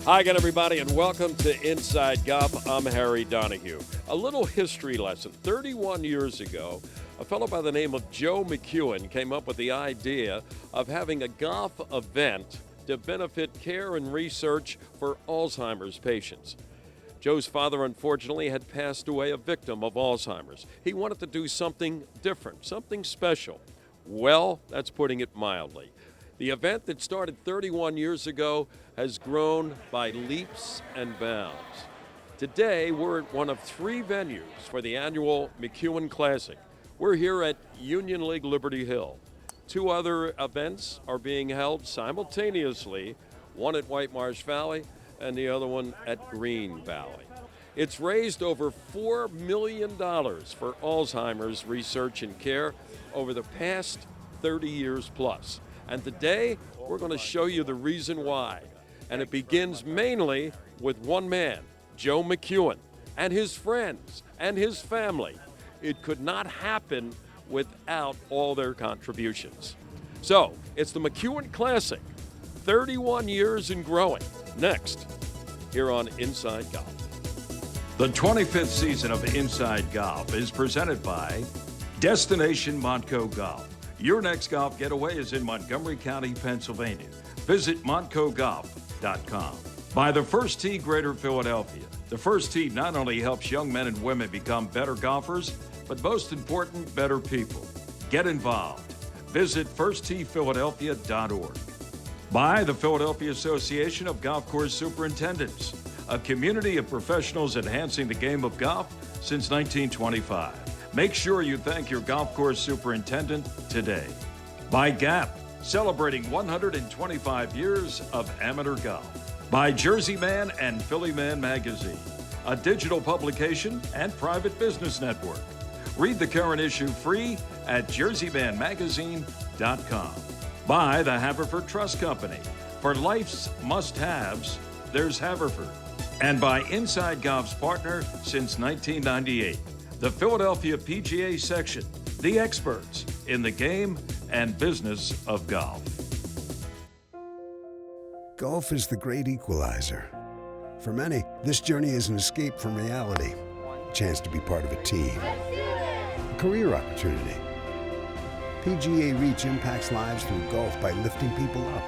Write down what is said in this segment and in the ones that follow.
Hi again, everybody, and welcome to Inside Golf. I'm Harry Donahue. A little history lesson. 31 years ago, a fellow by the name of Joe McEwen came up with the idea of having a golf event to benefit care and research for Alzheimer's patients. Joe's father, unfortunately, had passed away a victim of Alzheimer's. He wanted to do something different, something special. Well, that's putting it mildly. The event that started 31 years ago has grown by leaps and bounds. Today, we're at one of three venues for the annual McKeown Classic. We're here at Union League Liberty Hill. Two other events are being held simultaneously, one at White Marsh Valley and the other one at Green Valley. It's raised over $4 million for Alzheimer's research and care over the past 30 years plus. And today, we're going to show you the reason why. And it begins mainly with one man, Joe McEwen, and his friends and his family. It could not happen without all their contributions. So, it's the McKeown Classic, 31 years and growing. Next, here on Inside Golf. The 25th season of Inside Golf is presented by Destination Montco Golf. Your next golf getaway is in Montgomery County, Pennsylvania. Visit montcogolf.com. By the First Tee Greater Philadelphia. The First Tee not only helps young men and women become better golfers, but most important, better people. Get involved. Visit firstteephiladelphia.org. By the Philadelphia Association of Golf Course Superintendents, a community of professionals enhancing the game of golf since 1925. Make sure you thank your golf course superintendent today. By Gap, celebrating 125 years of amateur golf. By Jersey Man and Philly Man Magazine, a digital publication and private business network. Read the current issue free at jerseymanmagazine.com. By the Haverford Trust Company. For life's must-haves, there's Haverford. And by Inside Golf's partner since 1998. The Philadelphia PGA Section, the experts in the game and business of golf. Golf is the great equalizer. For many, this journey is an escape from reality, a chance to be part of a team, a career opportunity. PGA Reach impacts lives through golf by lifting people up,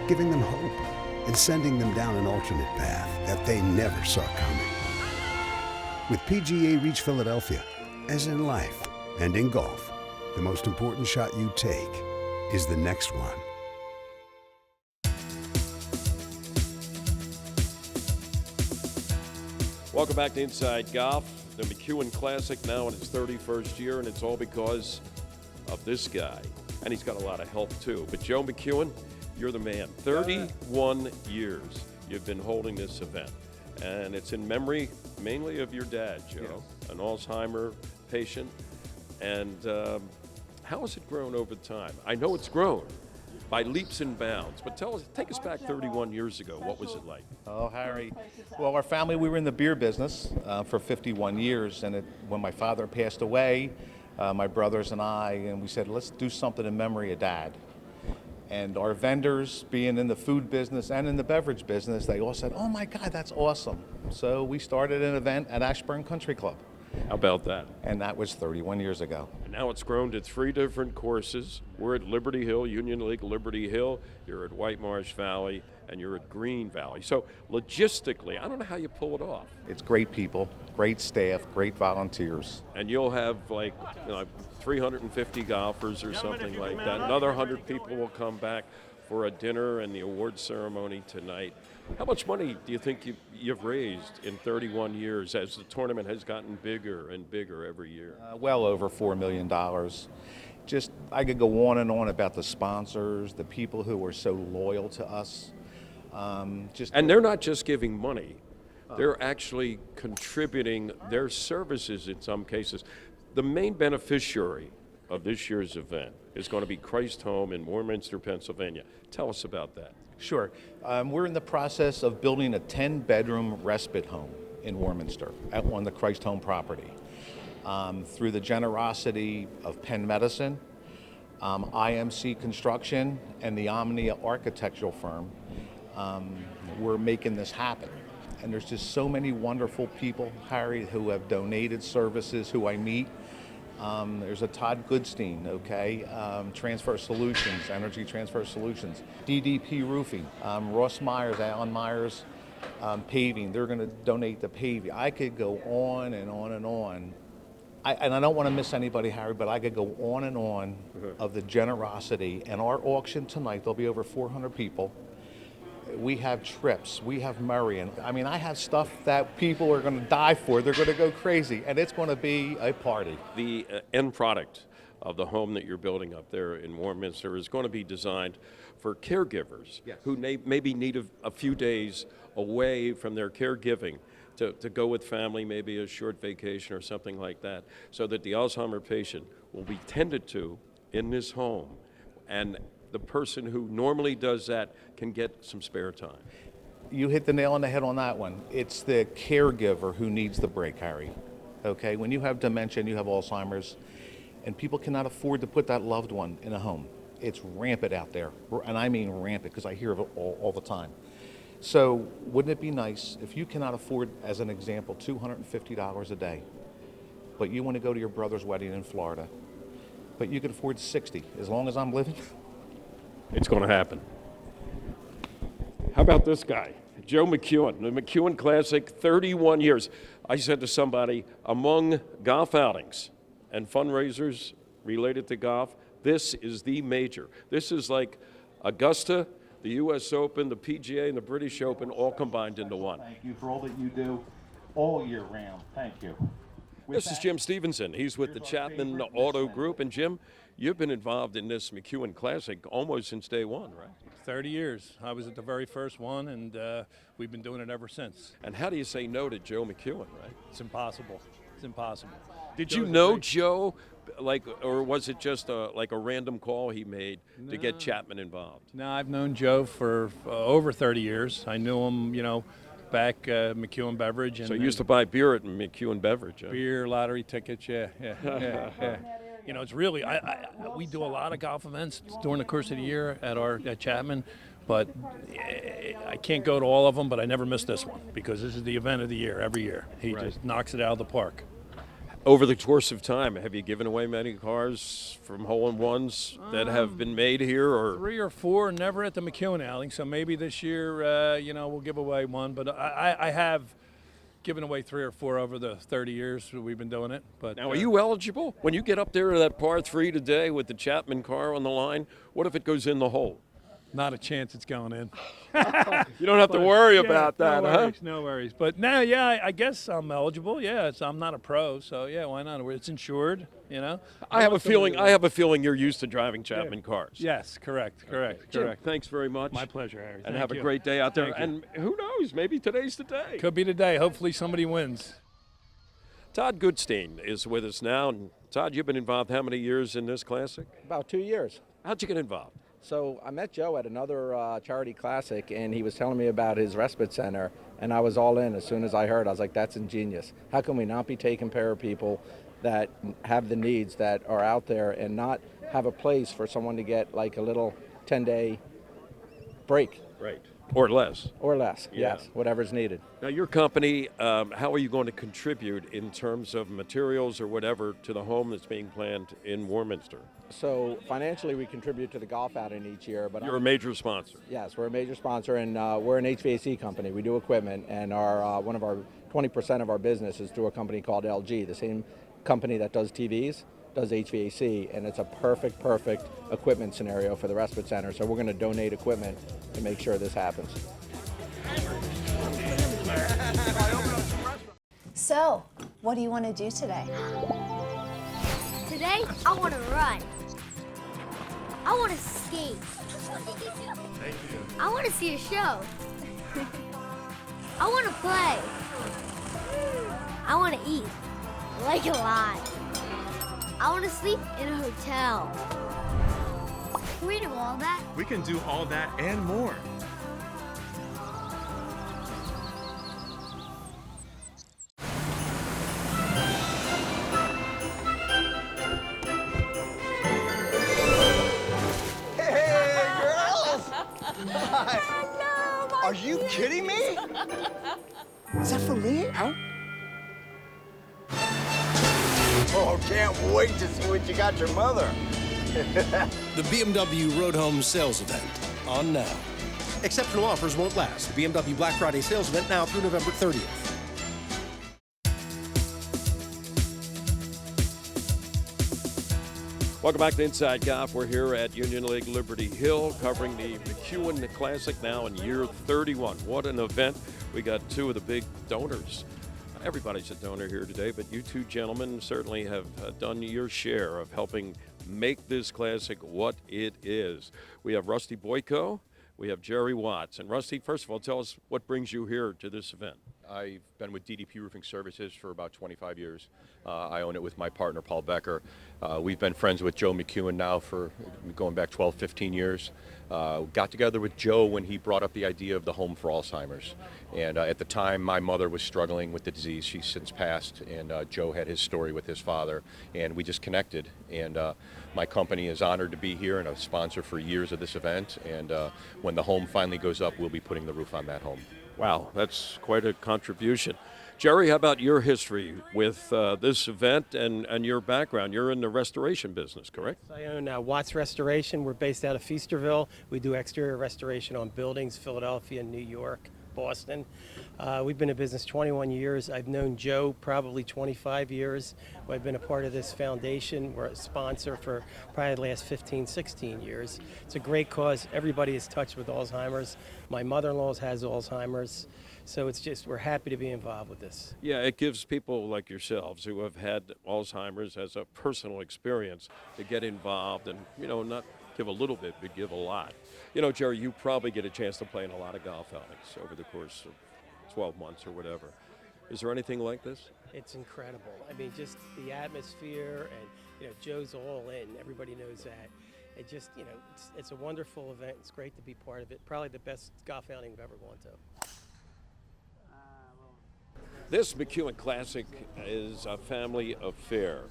giving them hope, and sending them down an alternate path that they never saw coming. With PGA Reach Philadelphia, as in life and in golf, the most important shot you take is the next one. Welcome back to Inside Golf. The McKeown Classic now in its 31st year, and it's all because of this guy. And he's got a lot of help, too. But Joe McEwen, you're the man. 31 years you've been holding this event. And it's in memory mainly of your dad, Joe, an Alzheimer's patient. And how has it grown over time? I know it's grown by leaps and bounds, but take us back 31 years ago. What was it like? Oh, Harry. Well, our family, we were in the beer business for 51 years. And when my father passed away, my brothers and we said, let's do something in memory of Dad. And our vendors, being in the food business and in the beverage business, they all said, oh my God, that's awesome. So we started an event at Ashburn Country Club. How about that? And that was 31 years ago. And now it's grown to three different courses. We're at Liberty Hill, Union League Liberty Hill. You're at White Marsh Valley, and you're at Green Valley. So logistically, I don't know how you pull it off. It's great people, great staff, great volunteers. And you'll have 350 golfers or something like that. Another 100 people will come back for a dinner and the award ceremony tonight. How much money do you think you've raised in 31 years as the tournament has gotten bigger and bigger every year? Well over $4 million. Just, I could go on and on about the sponsors, the people who are so loyal to us. And they're not just giving money. They're actually contributing their services in some cases. The main beneficiary of this year's event is going to be Christ Home in Warminster, Pennsylvania. Tell us about that. Sure. We're in the process of building a 10-bedroom respite home in Warminster on the Christ Home property. Through the generosity of Penn Medicine, IMC Construction, and the Omnia architectural firm, we're making this happen. And there's just so many wonderful people, Harry, who have donated services, who I meet. There's a Todd Goodstein, okay, Transfer Solutions, Energy Transfer Solutions, DDP Roofing, Ross Myers, Alan Myers, Paving. They're going to donate the paving. I could go on and on and on. And I don't want to miss anybody, Harry, but I could go on and on of the generosity. And our auction tonight, there'll be over 400 people. We have trips, we have Marion. I mean, I have stuff that people are going to die for. They're going to go crazy, and it's going to be a party. The end product of the home that you're building up there in Warminster is going to be designed for caregivers who maybe need a few days away from their caregiving to go with family, maybe a short vacation or something like that, so that the Alzheimer patient will be tended to in this home. And the person who normally does that can get some spare time. You hit the nail on the head on that one. It's the caregiver who needs the break, Harry. Okay, when you have dementia and you have Alzheimer's, and people cannot afford to put that loved one in a home, it's rampant out there, and I mean rampant because I hear of it all the time. So wouldn't it be nice if you cannot afford, as an example, $250 a day, but you want to go to your brother's wedding in Florida, but you could afford $60 as long as I'm living? It's going to happen. How about this guy, Joe McEwen, the McKeown Classic, 31 years. I said to somebody, among golf outings and fundraisers related to golf, this is the major. This is like Augusta, the U.S. Open, the PGA, and the British Open all combined into one. Thank you for all that you do all year round. Thank you. This is Jim Stevenson. He's with the Chapman Auto Group. And Jim, you've been involved in this McEwen Classic almost since day one, right? 30 years. I was at the very first one, and we've been doing it ever since. And how do you say no to Joe McEwen, right? It's impossible. It's impossible. Did you know Joe, or was it just like a random call he made to get Chapman involved? No, I've known Joe for over 30 years. I knew him, back McEwen Beverage. And, so you used to buy beer at McEwen Beverage, huh? Beer, lottery tickets, yeah. It's really, we do a lot of golf events during the course of the year at Chapman, but I can't go to all of them, but I never miss this one because this is the event of the year every year. He just knocks it out of the park. Over the course of time, have you given away many cars from hole-in-ones that have been made here? Or 3 or 4, never at the McEwen outing, so maybe this year, we'll give away one, but I have given away 3 or 4 over the 30 years that we've been doing it. But now, are you eligible? When you get up there to that par 3 today with the Chapman car on the line, what if it goes in the hole? Not a chance it's going in. You don't have to worry about that, huh? No worries. But now, I guess I'm eligible. Yeah, I'm not a pro, so yeah, why not? It's insured, I have a feeling you're used to driving Chapman cars. Yes, correct. Jim, thanks very much. My pleasure, Harry. And have a great day out there. Thank you. And who knows, maybe today's the day. Could be today. Hopefully somebody wins. Todd Goodstein is with us now. And Todd, you've been involved how many years in this classic? About 2 years. How'd you get involved? So I met Joe at another charity classic, and he was telling me about his respite center, and I was all in as soon as I heard. I was like, that's ingenious. How can we not be taking care of people that have the needs that are out there and not have a place for someone to get like a little 10-day break? Right. Or less. Or less, yes, whatever's needed. Now, your company, how are you going to contribute in terms of materials or whatever to the home that's being planned in Warminster? So financially, we contribute to the golf outing each year. But you're a major sponsor. Yes, we're a major sponsor, and we're an HVAC company. We do equipment, and our 20% of our business is through a company called LG, the same company that does TVs. Does HVAC, and it's a perfect equipment scenario for the respite center. So we're going to donate equipment to make sure this happens. So, what do you want to do today? Today, I want to run. I want to skate. I want to see a show. I want to play. I want to eat, like a lot. I want to sleep in a hotel. Can we do all that? We can do all that and more. Hey, girls! Hello, Are you kidding me? Is that for me? How? Oh, can't wait to see what you got your mother. The BMW Road Home Sales Event, on now. Exceptional offers won't last. The BMW Black Friday sales event now through November 30th. Welcome back to Inside Golf. We're here at Union League Liberty Hill covering the McEwen Classic now in year 31. What an event. We got two of the big donors. Everybody's a donor here today, but you two gentlemen certainly have done your share of helping make this classic what it is. We have Rusty Boyko, we have Jerry Watts. And Rusty, first of all, tell us what brings you here to this event. I've been with DDP Roofing Services for about 25 years. I own it with my partner, Paul Becker. We've been friends with Joe McEwen now for going back 12, 15 years. Got together with Joe when he brought up the idea of the home for Alzheimer's. And at the time, my mother was struggling with the disease. She's since passed, and Joe had his story with his father, and we just connected. And my company is honored to be here and a sponsor for years of this event. And when the home finally goes up, we'll be putting the roof on that home. Wow, that's quite a contribution. Jerry, how about your history with this event and your background? You're in the restoration business, correct? I own Watts Restoration. We're based out of Feasterville. We do exterior restoration on buildings, Philadelphia, New York, Boston. We've been in business 21 years. I've known Joe probably 25 years. I've been a part of this foundation. We're a sponsor for probably the last 15, 16 years. It's a great cause. Everybody is touched with Alzheimer's. My mother-in-law has Alzheimer's. So it's just, we're happy to be involved with this. Yeah, it gives people like yourselves who have had Alzheimer's as a personal experience to get involved and, not give a little bit, but give a lot. Jerry, you probably get a chance to play in a lot of golf outings over the course of 12 months or whatever. Is there anything like this? It's incredible. I mean, just the atmosphere and, Joe's all in. Everybody knows that. It just, it's a wonderful event. It's great to be part of it. Probably the best golf outing I've ever gone to. This McEwen Classic is a family affair.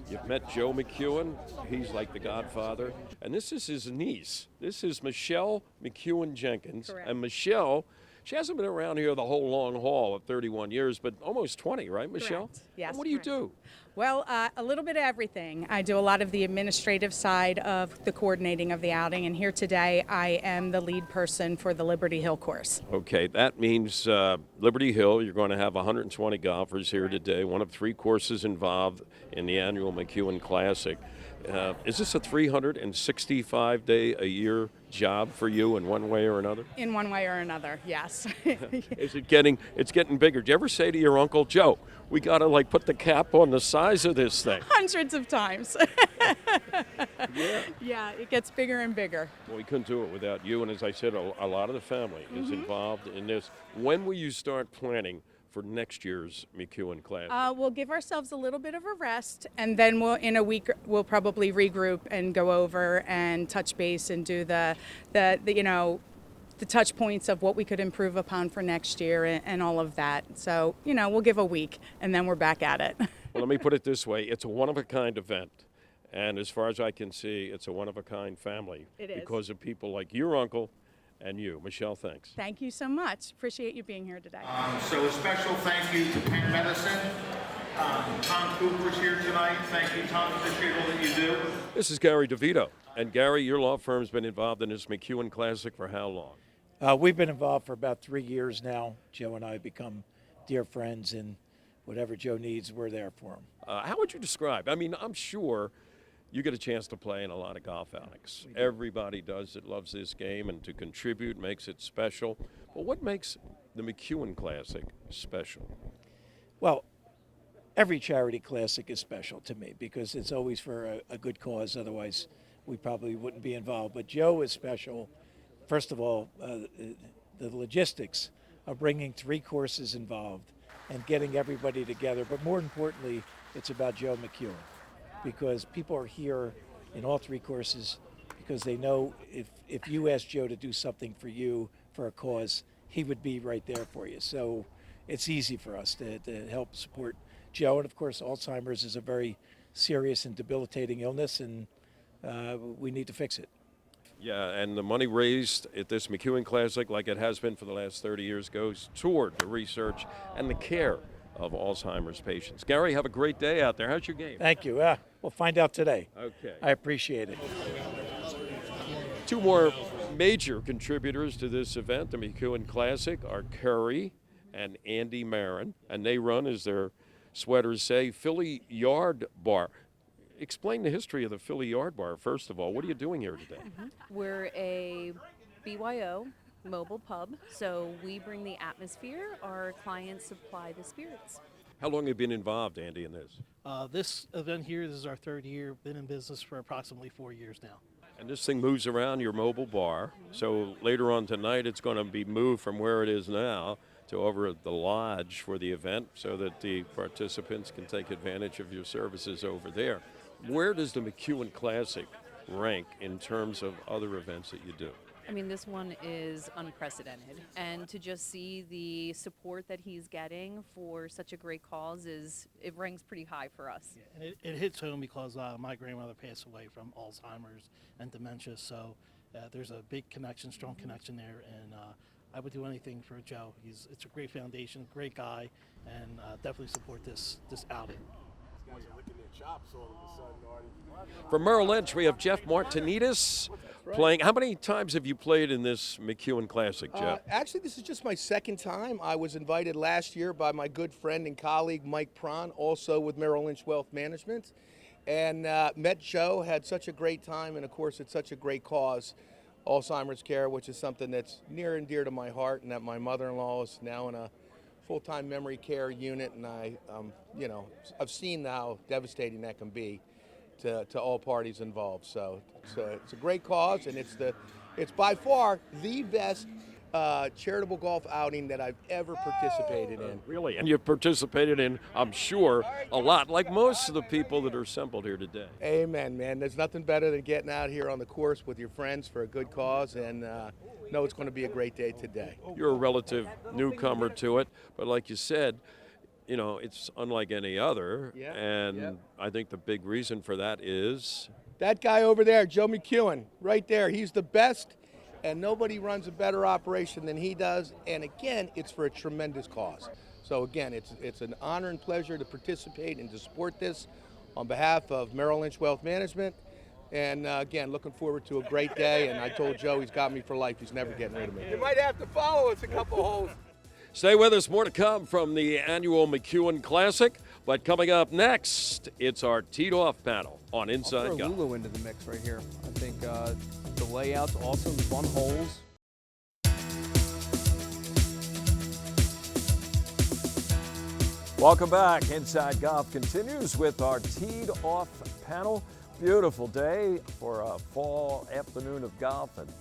You've met Joe McEwen. He's like the godfather. And this is his niece. This is Michelle McEwen Jenkins. Correct. And Michelle, she hasn't been around here the whole long haul of 31 years, but almost 20, right, Michelle? Correct. Yes. And what do you do? Well, a little bit of everything. I do a lot of the administrative side of the coordinating of the outing, and here today I am the lead person for the Liberty Hill course. Okay, that means Liberty Hill, you're going to have 120 golfers here today, one of 3 courses involved in the annual McEwen Classic. Is this a 365-day-a-year job for you in one way or another? In one way or another, yes. It's getting bigger. Did you ever say to your Uncle Joe, we got to put the cap on the size of this thing? Hundreds of times. Yeah. Yeah, it gets bigger and bigger. Well, we couldn't do it without you. And as I said, a lot of the family is involved in this. When will you start planning for next year's McEwen Classic? We'll give ourselves a little bit of a rest, and then in a week we'll probably regroup and go over and touch base and do the touch points of what we could improve upon for next year and all of that. So, we'll give a week and then we're back at it. Well, let me put it this way. It's a one-of-a-kind event. And as far as I can see, it's a one-of-a-kind family. It is. Because of people like your uncle and you. Michelle, thanks. Thank you so much. Appreciate you being here today. So a special thank you to Penn Medicine. Tom Cooper's here tonight. Thank you, Tom. Appreciate all that you do. This is Gary DeVito. And Gary, your law firm's been involved in this McEwen Classic for how long? We've been involved for about 3 years now. Joe and I have become dear friends, and whatever Joe needs, we're there for him. How would you describe? I mean, I'm sure you get a chance to play in a lot of golf outings. Everybody does that loves this game, and to contribute makes it special. But what makes the McEwen Classic special? Well, every charity classic is special to me because it's always for a good cause. Otherwise, we probably wouldn't be involved. But Joe is special. First of all, the logistics of bringing 3 courses involved and getting everybody together. But more importantly, it's about Joe McEwen, because people are here in all 3 courses because they know if you ask Joe to do something for you for a cause, he would be right there for you. So it's easy for us to help support Joe. And of course, Alzheimer's is a very serious and debilitating illness, and we need to fix it. Yeah, and the money raised at this McEwen Classic, like it has been for the last 30 years, goes toward the research and the care of Alzheimer's patients. Gary, have a great day out there. How's your game? Thank you. We'll find out today. Okay. I appreciate it. Two more major contributors to this event, the McEwen Classic, are Curry and Andy Marin, and they run, as their sweaters say, Philly Yard Bar. Explain the history of the Philly Yard Bar, first of all. What are you doing here today? We're a BYO mobile pub, so we bring the atmosphere. Our clients supply the spirits. How long have you been involved, Andy, in this? This event here, this is our third year, been in business for approximately 4 years now. And this thing moves around your mobile bar. So later on tonight, it's going to be moved from where it is now to over at the lodge for the event so that the participants can take advantage of your services over there. Where does the McEwen Classic rank in terms of other events that you do? I mean, this one is unprecedented, and to just see the support that he's getting for such a great cause it ranks pretty high for us. Yeah, and it hits home because my grandmother passed away from Alzheimer's and dementia, so there's a big connection, strong connection there, and I would do anything for Joe. It's a great foundation, great guy, and definitely support this outing. These guys are licking their chops all of a sudden, Artie. From Merrill Lynch, we have Jeff Martinidis playing. How many times have you played in this McEwen Classic, Jeff? Actually, this is just my second time. I was invited last year by my good friend and colleague, Mike Prawn, also with Merrill Lynch Wealth Management, and met Joe, had such a great time, and of course, it's such a great cause, Alzheimer's care, which is something that's near and dear to my heart, and that my mother-in-law is now in a full-time memory care unit, and I've seen how devastating that can be to all parties involved. So it's a great cause, and it's by far the best charitable golf outing that I've ever participated in. Really? And you've participated in, I'm sure, a lot, like most of the people that are assembled here today. Amen, man. There's nothing better than getting out here on the course with your friends for a good cause, and know it's going to be a great day today. You're a relative newcomer to it, but like you said, it's unlike any other, and I think the big reason for that is that guy over there, Joe McEwen, right there. He's the best, and nobody runs a better operation than he does. And again, it's for a tremendous cause. So again, it's an honor and pleasure to participate and to support this on behalf of Merrill Lynch Wealth Management. And again, looking forward to a great day. And I told Joe he's got me for life. He's never getting rid of me. You might have to follow us a couple holes. Stay with us, more to come from the annual McEwen Classic. But coming up next, it's our teed-off panel on Inside I'll throw Golf. Lulu into the mix right here. I think the layout's awesome, fun holes. Welcome back. Inside Golf continues with our teed-off panel. Beautiful day for a fall afternoon of golf, and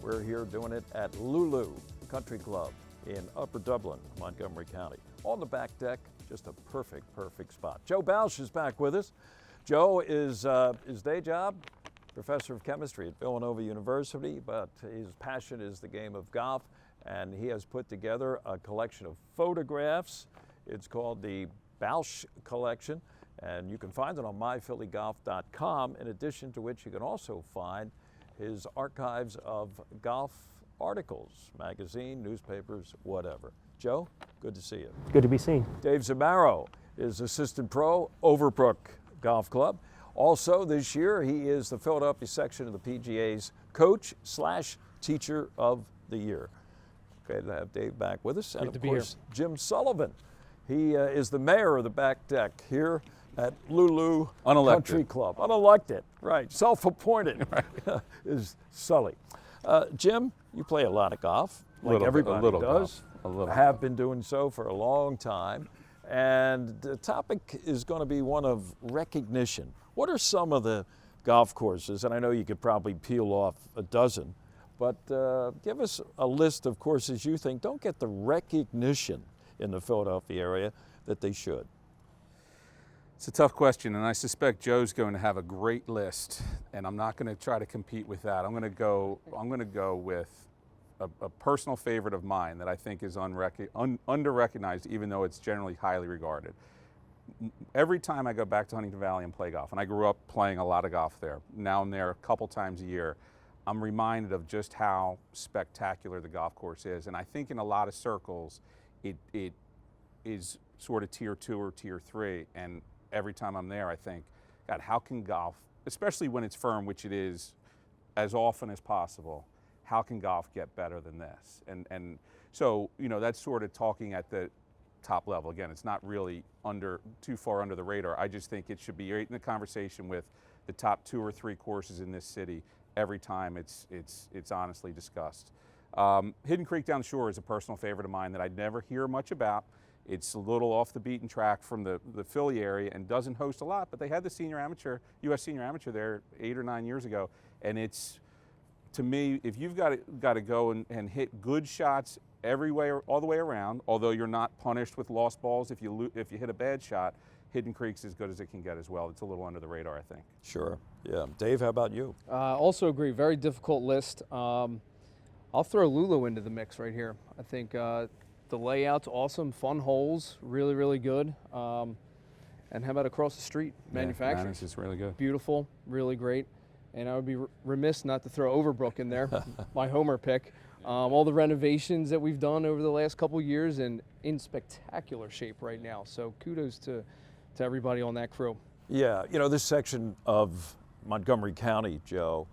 we're here doing it at Lulu Country Club in Upper Dublin, Montgomery County. On the back deck, just a perfect spot. Joe Bausch is back with us. Joe is his day job, professor of chemistry at Villanova University, but his passion is the game of golf, and he has put together a collection of photographs. It's called the Bausch Collection, and you can find it on myphillygolf.com, in addition to which you can also find his archives of golf articles, magazine, newspapers, whatever. Joe, good to see you. Good to be seen. Dave Zamaro is assistant pro, Overbrook Golf Club. Also this year, he is the Philadelphia section of the PGA's Coach/Teacher of the Year. Okay, to have Dave back with us. Great and to of be course, Jim Sullivan. He is the mayor of the back deck here at Lulu Country Club. Unelected, right, self-appointed is Sully. Jim, you play a lot of golf, like everybody does. Have been doing so for a long time. And the topic is going to be one of recognition. What are some of the golf courses, and I know you could probably peel off a dozen, but give us a list of courses you think don't get the recognition in the Philadelphia area that they should. It's a tough question, and I suspect Joe's going to have a great list, and I'm not going to try to compete with that. I'm going to go with a personal favorite of mine that I think is under-recognized, even though it's generally highly regarded. Every time I go back to Huntington Valley and play golf, and I grew up playing a lot of golf there, now I'm there a couple times a year, I'm reminded of just how spectacular the golf course is. And I think in a lot of circles, it is sort of tier 2 or tier 3. And every time I'm there, I think, God, how can golf, especially when it's firm, which it is as often as possible, how can golf get better than this? And so, you know, that's sort of talking at the top level. Again, it's not really too far under the radar. I just think it should be right in the conversation with the top 2 or 3 courses in this city every time it's honestly discussed. Hidden Creek Down the Shore is a personal favorite of mine that I never hear much about. It's a little off the beaten track from the Philly area and doesn't host a lot, but they had the U.S. Senior Amateur there 8 or 9 years ago, and it's, to me, if you've got to go and hit good shots every way, all the way around, although you're not punished with lost balls if you hit a bad shot, Hidden Creek's as good as it can get as well. It's a little under the radar, I think. Sure. Yeah. Dave, how about you? Also agree. Very difficult list. I'll throw Lulu into the mix right here. I think the layout's awesome, fun holes, really, really good. And how about across the street, manufacturing? Manus is really good. Beautiful, really great. And I would be remiss not to throw Overbrook in there, my homer pick. All the renovations that we've done over the last couple of years and in spectacular shape right now. So kudos to everybody on that crew. Yeah, you know, this section of Montgomery County, Joe,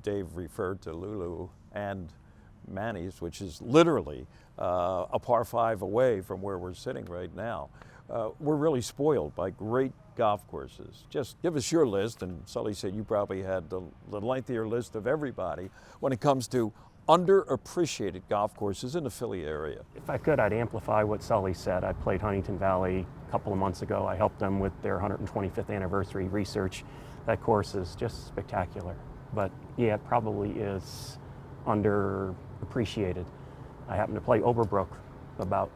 Dave referred to Lulu and Manny's, which is literally a par 5 away from where we're sitting right now. We're really spoiled by great golf courses. Just give us your list, and Sully said you probably had the lengthier list of everybody when it comes to underappreciated golf courses in the Philly area. If I could, I'd amplify what Sully said. I played Huntington Valley a couple of months ago. I helped them with their 125th anniversary research. That course is just spectacular. But yeah, it probably is underappreciated. I happened to play Overbrook about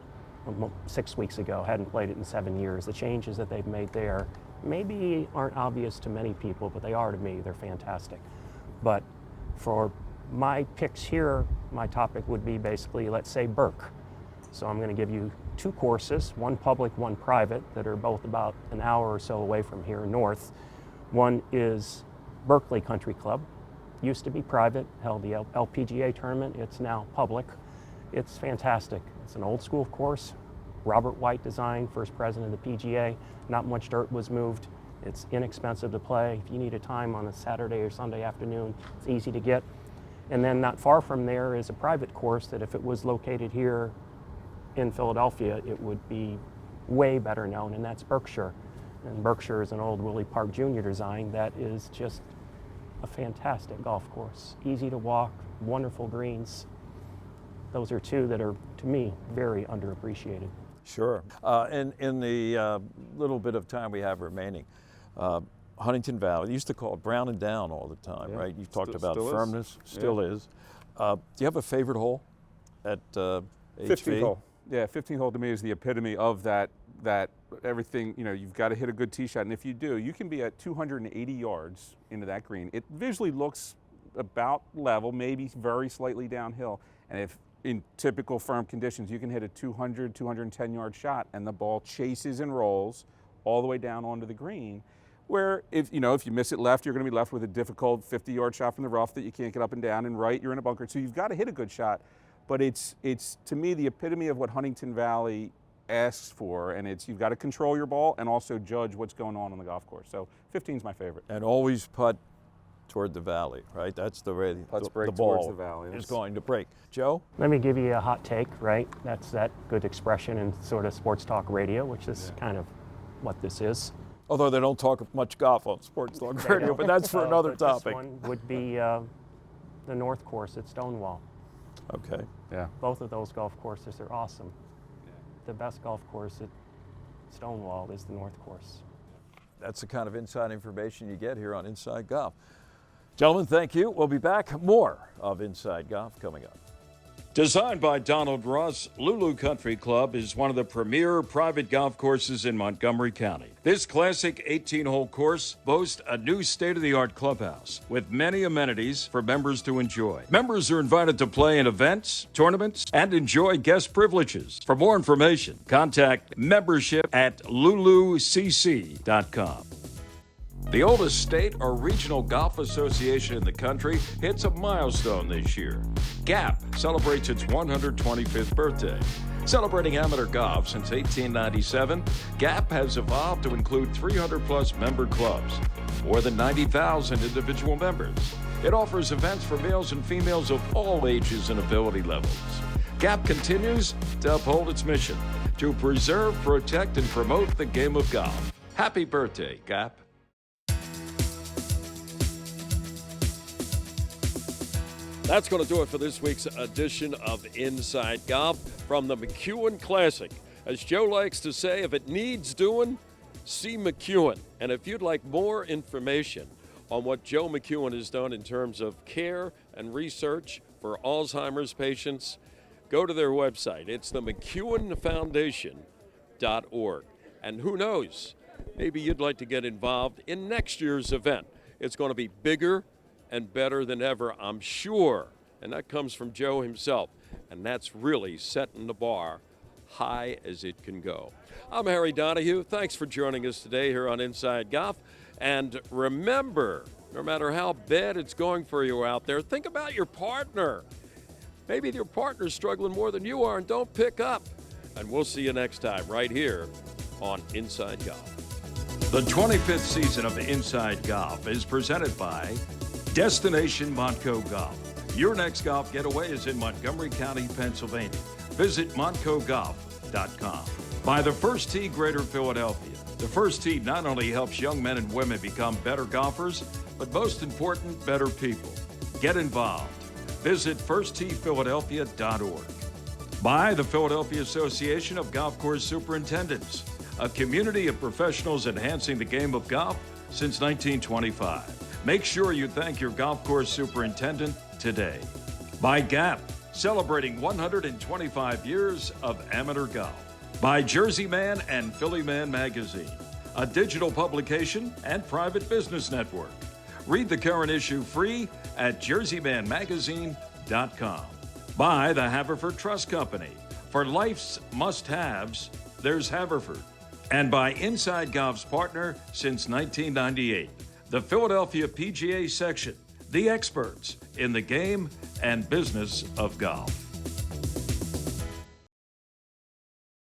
6 weeks ago. Hadn't played it in 7 years. The changes that they've made there maybe aren't obvious to many people, but they are to me. They're fantastic. But for my picks here, my topic would be basically, let's say, Burke. So I'm going to give you 2 courses, one public, one private, that are both about an hour or so away from here north. One is Berkeley Country Club. Used to be private, held the LPGA tournament. It's now public. It's fantastic. It's an old school course. Robert White design, first president of the PGA. Not much dirt was moved. It's inexpensive to play. If you need a time on a Saturday or Sunday afternoon, it's easy to get. And then not far from there is a private course that if it was located here in Philadelphia, it would be way better known, and that's Berkshire. And Berkshire is an old Willie Park Jr. design that is just a fantastic golf course. Easy to walk, wonderful greens. Those are 2 that are, to me, very underappreciated. Sure. And in the little bit of time we have remaining, Huntington Valley, they used to call it Brown and Down all the time, Yeah. right? You've talked about Still firmness, is. still Yeah. is. Do you have a favorite hole at 15th HV? hole. Yeah, 15th hole to me is the epitome of that everything, you know, you've got to hit a good tee shot. And if you do, you can be at 280 yards into that green. It visually looks about level, maybe very slightly downhill. And if in typical firm conditions, you can hit a 200, 210 yard shot and the ball chases and rolls all the way down onto the green. Where if you miss it left, you're going to be left with a difficult 50-yard shot from the rough that you can't get up and down, and right, you're in a bunker. So you've got to hit a good shot. But it's to me the epitome of what Huntington Valley asks for, and it's you've got to control your ball and also judge what's going on the golf course. So 15 is my favorite. And always putt toward the valley, right? That's the way Putts the break ball towards the valley. is going to break. Joe? Let me give you a hot take, right? That's that good expression in sort of sports talk radio, which is kind of what this is. Although they don't talk much golf on sports talk radio, but that's for another topic. This one would be the North Course at Stonewall. Okay. Yeah. Both of those golf courses are awesome. The best golf course at Stonewall is the North Course. That's the kind of inside information you get here on Inside Golf. Gentlemen, thank you. We'll be back. More of Inside Golf coming up. Designed by Donald Ross, Lulu Country Club is one of the premier private golf courses in Montgomery County. This classic 18-hole course boasts a new state-of-the-art clubhouse with many amenities for members to enjoy. Members are invited to play in events, tournaments, and enjoy guest privileges. For more information, contact membership@lulucc.com. The oldest state or regional golf association in the country hits a milestone this year. GAP celebrates its 125th birthday. Celebrating amateur golf since 1897, GAP has evolved to include 300-plus member clubs, more than 90,000 individual members. It offers events for males and females of all ages and ability levels. GAP continues to uphold its mission to preserve, protect, and promote the game of golf. Happy birthday, GAP. That's going to do it for this week's edition of Inside Golf from the McKeown Classic. As Joe likes to say, if it needs doing, see McEwen. And if you'd like more information on what Joe McEwen has done in terms of care and research for Alzheimer's patients, go to their website. It's the McEwenFoundation.org. And who knows, maybe you'd like to get involved in next year's event. It's going to be bigger and better than ever, I'm sure. And that comes from Joe himself. And that's really setting the bar high as it can go. I'm Harry Donahue. Thanks for joining us today here on Inside Golf. And remember, no matter how bad it's going for you out there, think about your partner. Maybe your partner's struggling more than you are, and don't pick up. And we'll see you next time right here on Inside Golf. The 25th season of Inside Golf is presented by Destination Montco Golf. Your next golf getaway is in Montgomery County, Pennsylvania. Visit montcogolf.com. By the First Tee Greater Philadelphia. The First Tee not only helps young men and women become better golfers, but most important, better people. Get involved. Visit firstteephiladelphia.org. By the Philadelphia Association of Golf Course Superintendents, a community of professionals enhancing the game of golf since 1925. Make sure you thank your golf course superintendent today. By GAP, celebrating 125 years of amateur golf. By Jersey Man and Philly Man Magazine, a digital publication and private business network. Read the current issue free at jerseymanmagazine.com. By the Haverford Trust Company. For life's must-haves, there's Haverford. And by Inside Golf's partner since 1998, the Philadelphia PGA Section, the experts in the game and business of golf.